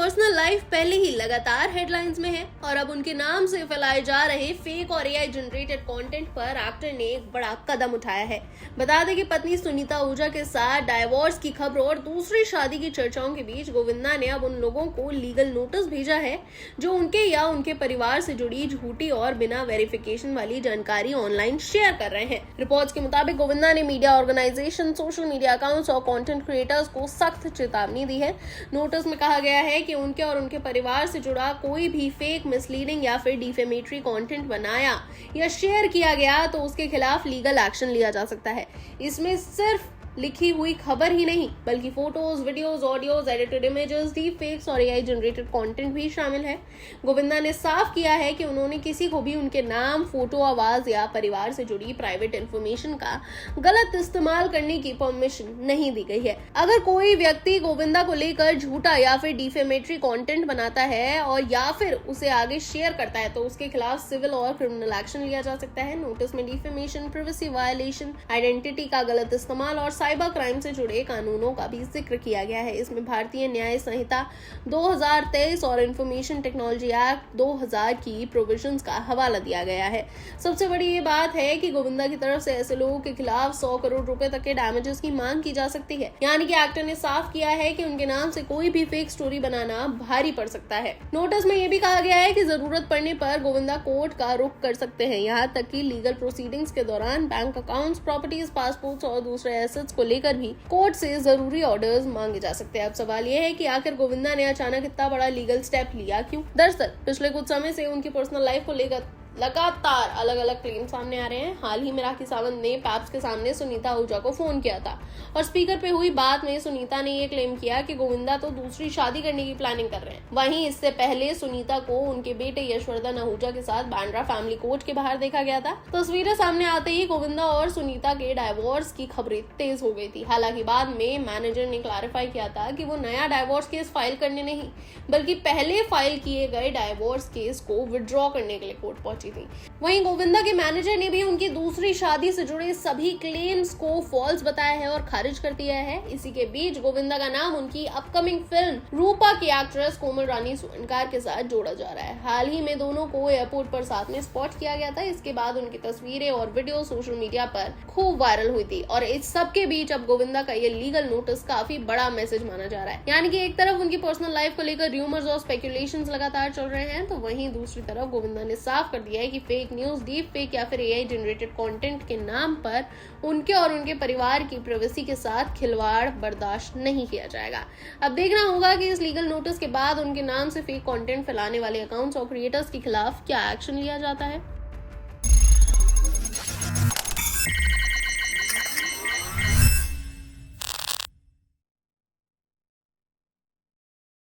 Personal life पहले ही लगातार headlines में है और अब उनके नाम से फैलाए जा रहे फेक और एआई जनरेटेड कंटेंट पर एक्टर ने एक बड़ा कदम उठाया है। बता दें कि पत्नी सुनीता आहूजा के साथ डाइवोर्स की खबरों और दूसरी शादी की चर्चाओं के बीच गोविंदा ने अब उन लोगों को लीगल नोटिस भेजा है जो उनके या उनके परिवार से जुड़ी झूठी और बिना वेरिफिकेशन वाली जानकारी ऑनलाइन शेयर कर रहे हैं। रिपोर्ट्स के मुताबिक गोविंदा ने media organization, social media accounts और कंटेंट क्रिएटर्स को सख्त चेतावनी दी है। नोटिस में कहा गया है कि उनके और उनके परिवार से जुड़ा कोई भी फेक, मिसलीडिंग या फिर डिफेमेटरी कंटेंट बनाया या शेयर किया गया तो उसके खिलाफ लीगल एक्शन लिया जा सकता है। इसमें सिर्फ लिखी हुई खबर ही नहीं बल्कि photos, videos, audios, edited images, deep fakes और एआई जनरेटेड कंटेंट भी शामिल है। गोविंदा ने साफ किया है कि उन्होंने किसी को भी उनके नाम, फोटो, आवाज या परिवार से जुड़ी प्राइवेट इंफॉर्मेशन का गलत इस्तेमाल करने की परमिशन नहीं दी गई है। अगर कोई व्यक्ति गोविंदा को लेकर झूठा या फिर डिफेमेटरी कंटेंट बनाता है और या फिर उसे आगे शेयर करता है तो उसके खिलाफ सिविल और क्रिमिनल एक्शन लिया जा सकता है। नोटिस में डिफेमेशन, प्रिवेसी वायलेशन, आइडेंटिटी का गलत इस्तेमाल और साइबर क्राइम से जुड़े कानूनों का भी जिक्र किया गया है। इसमें भारतीय न्याय संहिता 2023 और इंफॉर्मेशन टेक्नोलॉजी एक्ट 2000 की प्रोविजंस का हवाला दिया गया है। सबसे बड़ी ये बात है कि गोविंदा की तरफ से ऐसे लोगों के खिलाफ 100 करोड़ रुपए तक के डैमेजेस की मांग की जा सकती है। यानी कि एक्टर ने साफ किया है कि उनके नाम से कोई भी फेक स्टोरी बनाना भारी पड़ सकता है। नोटिस में यह भी कहा गया है कि जरूरत पड़ने पर गोविंदा कोर्ट का रुख कर सकते हैं। यहाँ तक कि लीगल प्रोसीडिंग्स के दौरान बैंक अकाउंट्स, प्रॉपर्टीज, पासपोर्ट्स और दूसरे एसेट्स को लेकर भी कोर्ट से जरूरी ऑर्डर्स मांगे जा सकते हैं। अब सवाल यह है कि आखिर गोविंदा ने अचानक इतना बड़ा लीगल स्टेप लिया क्यों? दरअसल पिछले कुछ समय से उनकी पर्सनल लाइफ को लेकर लगातार अलग अलग क्लेम सामने आ रहे हैं। हाल ही में राखी सावंत ने पैप्स के सामने सुनीता आहूजा को फोन किया था और स्पीकर पे हुई बात में सुनीता ने ये क्लेम किया कि गोविंदा तो दूसरी शादी करने की प्लानिंग कर रहे हैं। वहीं इससे पहले सुनीता को उनके बेटे यशवर्धन आहूजा के साथ बांद्रा फैमिली कोर्ट के बाहर देखा गया था। तस्वीरें सामने आते ही गोविंदा और सुनीता के डाइवोर्स की खबरें तेज हो गई थी। हालांकि बाद में मैनेजर ने क्लैरिफाई किया था कि वो नया डाइवोर्स केस फाइल करने नहीं बल्कि पहले फाइल किए गए डाइवोर्स केस को विड्रॉ करने के लिए कोर्ट पहुंची थी। वहीं गोविंदा के मैनेजर ने भी उनकी दूसरी शादी से जुड़े सभी क्लेम्स को फॉल्स बताया है और खारिज कर दिया है। इसी के बीच गोविंदा का नाम उनकी अपकमिंग फिल्म रूपा की एक्ट्रेस कोमल रानी सोनकार के साथ जोड़ा जा रहा है। हाल ही में दोनों को एयरपोर्ट पर साथ में स्पॉट किया गया था। इसके बाद उनकी तस्वीरें और वीडियो सोशल मीडिया पर खूब वायरल हुई थी और इस सब के बीच अब गोविंदा का ये लीगल नोटिस काफी बड़ा मैसेज माना जा रहा है। यानी कि एक तरफ उनकी पर्सनल लाइफ को लेकर र्यूमर्स और स्पेकुलेशंस लगातार चल रहे हैं तो वहीं दूसरी तरफ गोविंदा ने साफ कर दिया है कि फेक न्यूज, डीप फेक या फिर एआई जनरेटेड कंटेंट के नाम पर उनके और उनके परिवार की प्राइवेसी के साथ खिलवाड़ बर्दाश्त नहीं किया जाएगा। अब देखना होगा कि इस लीगल नोटिस के बाद उनके नाम से फेक कंटेंट फैलाने वाले अकाउंट्स और क्रिएटर्स के खिलाफ क्या एक्शन लिया जाता है।